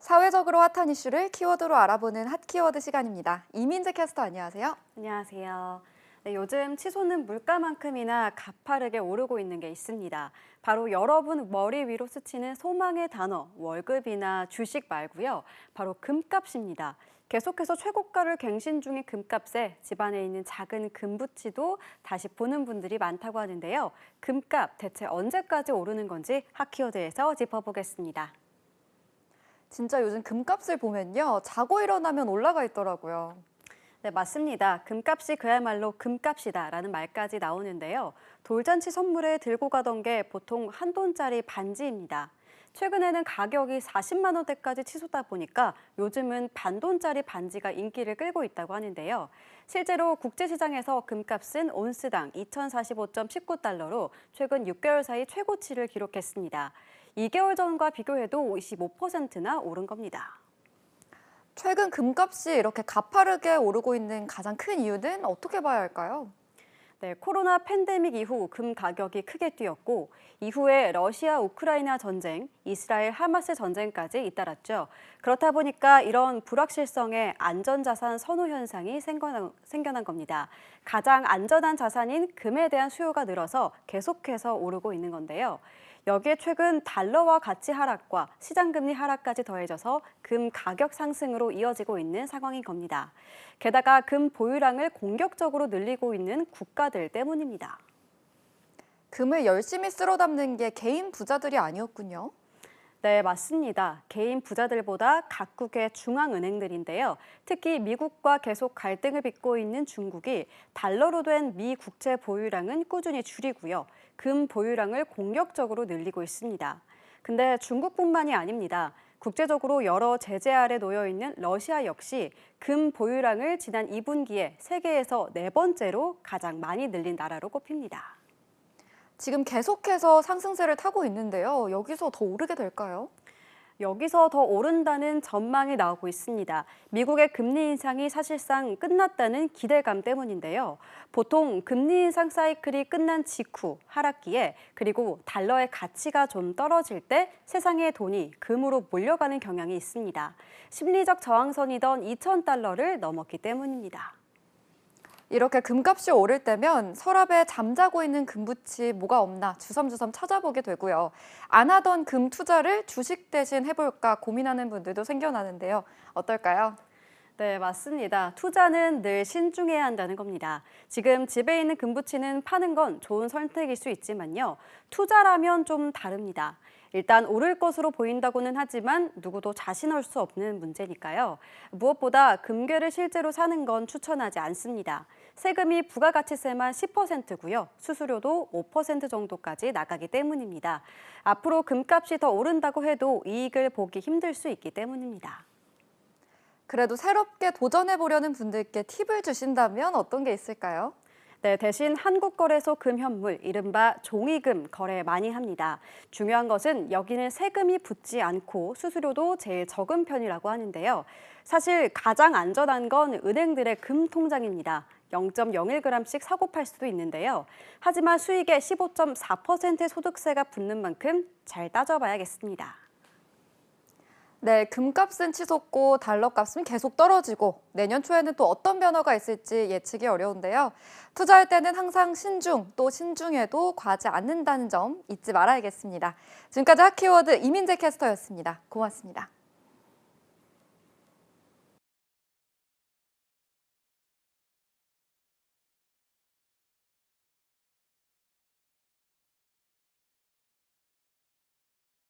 사회적으로 핫한 이슈를 키워드로 알아보는 핫키워드 시간입니다. 이민재 캐스터 안녕하세요. 안녕하세요. 네, 요즘 치솟는 물가만큼이나 가파르게 오르고 있는 게 있습니다. 바로 여러분 머리 위로 스치는 소망의 단어, 월급이나 주식 말고요. 바로 금값입니다. 계속해서 최고가를 갱신 중인 금값에 집안에 있는 작은 금붙이도 다시 보는 분들이 많다고 하는데요. 금값 대체 언제까지 오르는 건지 핫키워드에서 짚어보겠습니다. 진짜 요즘 금값을 보면요. 자고 일어나면 올라가 있더라고요. 네, 맞습니다. 금값이 그야말로 금값이다라는 말까지 나오는데요. 돌잔치 선물에 들고 가던 게 보통 한 돈짜리 반지입니다. 최근에는 가격이 40만 원대까지 치솟다 보니까 요즘은 반돈짜리 반지가 인기를 끌고 있다고 하는데요. 실제로 국제시장에서 금값은 온스당 2,045.19달러로 최근 6개월 사이 최고치를 기록했습니다. 2개월 전과 비교해도 25%나 오른 겁니다. 최근 금값이 이렇게 가파르게 오르고 있는 가장 큰 이유는 어떻게 봐야 할까요? 네, 코로나 팬데믹 이후 금 가격이 크게 뛰었고 이후에 러시아 우크라이나 전쟁, 이스라엘 하마스 전쟁까지 잇따랐죠. 그렇다 보니까 이런 불확실성의 안전자산 선호 현상이 생겨난 겁니다. 가장 안전한 자산인 금에 대한 수요가 늘어서 계속해서 오르고 있는 건데요. 여기에 최근 달러와 가치 하락과 시장금리 하락까지 더해져서 금 가격 상승으로 이어지고 있는 상황인 겁니다. 게다가 금 보유량을 공격적으로 늘리고 있는 국가들 때문입니다. 금을 열심히 쓸어 담는 게 개인 부자들이 아니었군요. 네, 맞습니다. 개인 부자들보다 각국의 중앙은행들인데요. 특히 미국과 계속 갈등을 빚고 있는 중국이 달러로 된 미 국채 보유량은 꾸준히 줄이고요. 금 보유량을 공격적으로 늘리고 있습니다. 근데 중국뿐만이 아닙니다. 국제적으로 여러 제재 아래 놓여 있는 러시아 역시 금 보유량을 지난 2분기에 세계에서 네 번째로 가장 많이 늘린 나라로 꼽힙니다. 지금 계속해서 상승세를 타고 있는데요. 여기서 더 오르게 될까요? 여기서 더 오른다는 전망이 나오고 있습니다. 미국의 금리 인상이 사실상 끝났다는 기대감 때문인데요. 보통 금리 인상 사이클이 끝난 직후 하락기에 그리고 달러의 가치가 좀 떨어질 때 세상의 돈이 금으로 몰려가는 경향이 있습니다. 심리적 저항선이던 2,000달러를 넘었기 때문입니다. 이렇게 금값이 오를 때면 서랍에 잠자고 있는 금붙이 뭐가 없나 주섬주섬 찾아보게 되고요. 안 하던 금 투자를 주식 대신 해볼까 고민하는 분들도 생겨나는데요. 어떨까요? 네, 맞습니다. 투자는 늘 신중해야 한다는 겁니다. 지금 집에 있는 금붙이는 파는 건 좋은 선택일 수 있지만요. 투자라면 좀 다릅니다. 일단 오를 것으로 보인다고는 하지만 누구도 자신할 수 없는 문제니까요. 무엇보다 금괴를 실제로 사는 건 추천하지 않습니다. 세금이 부가가치세만 10%고요. 수수료도 5% 정도까지 나가기 때문입니다. 앞으로 금값이 더 오른다고 해도 이익을 보기 힘들 수 있기 때문입니다. 그래도 새롭게 도전해보려는 분들께 팁을 주신다면 어떤 게 있을까요? 네, 대신 한국거래소 금현물, 이른바 종이금 거래 많이 합니다. 중요한 것은 여기는 세금이 붙지 않고 수수료도 제일 적은 편이라고 하는데요. 사실 가장 안전한 건 은행들의 금 통장입니다. 0.01g씩 사고 팔 수도 있는데요. 하지만 수익의 15.4% 소득세가 붙는 만큼 잘 따져봐야겠습니다. 네, 금값은 치솟고 달러값은 계속 떨어지고 내년 초에는 또 어떤 변화가 있을지 예측이 어려운데요. 투자할 때는 항상 신중, 또 신중해도 과하지 않는다는 점 잊지 말아야겠습니다. 지금까지 핫키워드 이민재 캐스터였습니다. 고맙습니다.